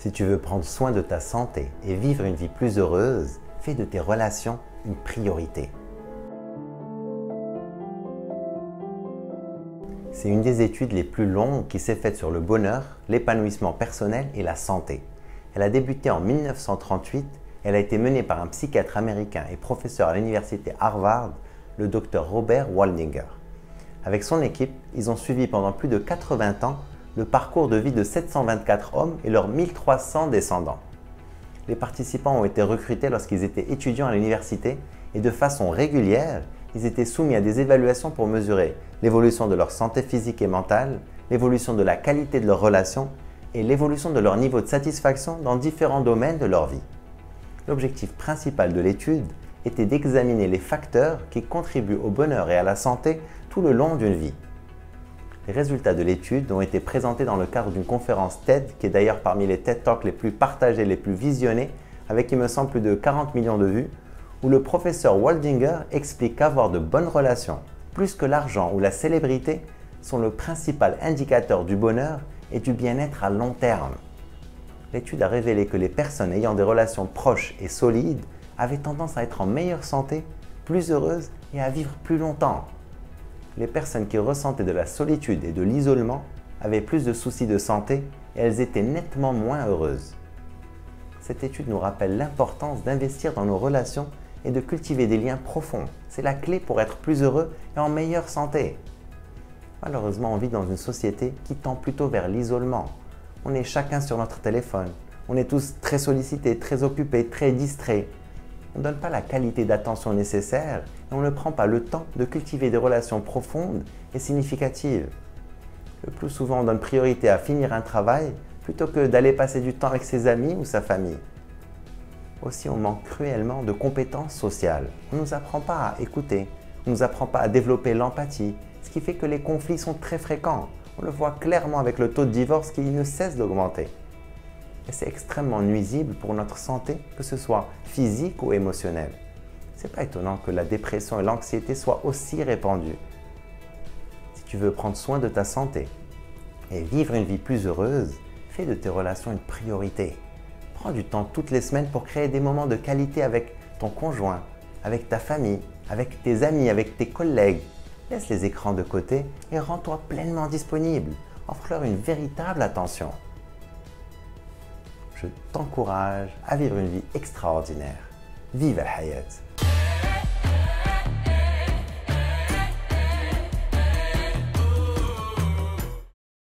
Si tu veux prendre soin de ta santé et vivre une vie plus heureuse, fais de tes relations une priorité. C'est une des études les plus longues qui s'est faite sur le bonheur, l'épanouissement personnel et la santé. Elle a débuté en 1938. Elle a été menée par un psychiatre américain et professeur à l'université Harvard, le Dr Robert Waldinger. Avec son équipe, ils ont suivi pendant plus de 80 ans le parcours de vie de 724 hommes et leurs 1300 descendants. Les participants ont été recrutés lorsqu'ils étaient étudiants à l'université et de façon régulière, ils étaient soumis à des évaluations pour mesurer l'évolution de leur santé physique et mentale, l'évolution de la qualité de leurs relations et l'évolution de leur niveau de satisfaction dans différents domaines de leur vie. L'objectif principal de l'étude était d'examiner les facteurs qui contribuent au bonheur et à la santé tout le long d'une vie. Les résultats de l'étude ont été présentés dans le cadre d'une conférence TED, qui est d'ailleurs parmi les TED Talks les plus partagés, les plus visionnés, avec il me semble plus de 40 millions de vues, où le professeur Waldinger explique qu'avoir de bonnes relations, plus que l'argent ou la célébrité, sont le principal indicateur du bonheur et du bien-être à long terme. L'étude a révélé que les personnes ayant des relations proches et solides avaient tendance à être en meilleure santé, plus heureuses et à vivre plus longtemps. Les personnes qui ressentaient de la solitude et de l'isolement avaient plus de soucis de santé et elles étaient nettement moins heureuses. Cette étude nous rappelle l'importance d'investir dans nos relations et de cultiver des liens profonds. C'est la clé pour être plus heureux et en meilleure santé. Malheureusement, on vit dans une société qui tend plutôt vers l'isolement. On est chacun sur notre téléphone. On est tous très sollicités, très occupés, très distraits. On ne donne pas la qualité d'attention nécessaire et on ne prend pas le temps de cultiver des relations profondes et significatives. Le plus souvent, on donne priorité à finir un travail plutôt que d'aller passer du temps avec ses amis ou sa famille. Aussi, on manque cruellement de compétences sociales. On ne nous apprend pas à écouter, on ne nous apprend pas à développer l'empathie, ce qui fait que les conflits sont très fréquents. On le voit clairement avec le taux de divorce qui ne cesse d'augmenter. Et c'est extrêmement nuisible pour notre santé, que ce soit physique ou émotionnelle. C'est pas étonnant que la dépression et l'anxiété soient aussi répandues. Si tu veux prendre soin de ta santé et vivre une vie plus heureuse, fais de tes relations une priorité. Prends du temps toutes les semaines pour créer des moments de qualité avec ton conjoint, avec ta famille, avec tes amis, avec tes collègues. Laisse les écrans de côté et rends-toi pleinement disponible. Offre-leur une véritable attention. Je t'encourage à vivre une vie extraordinaire. Vive al-Hayat!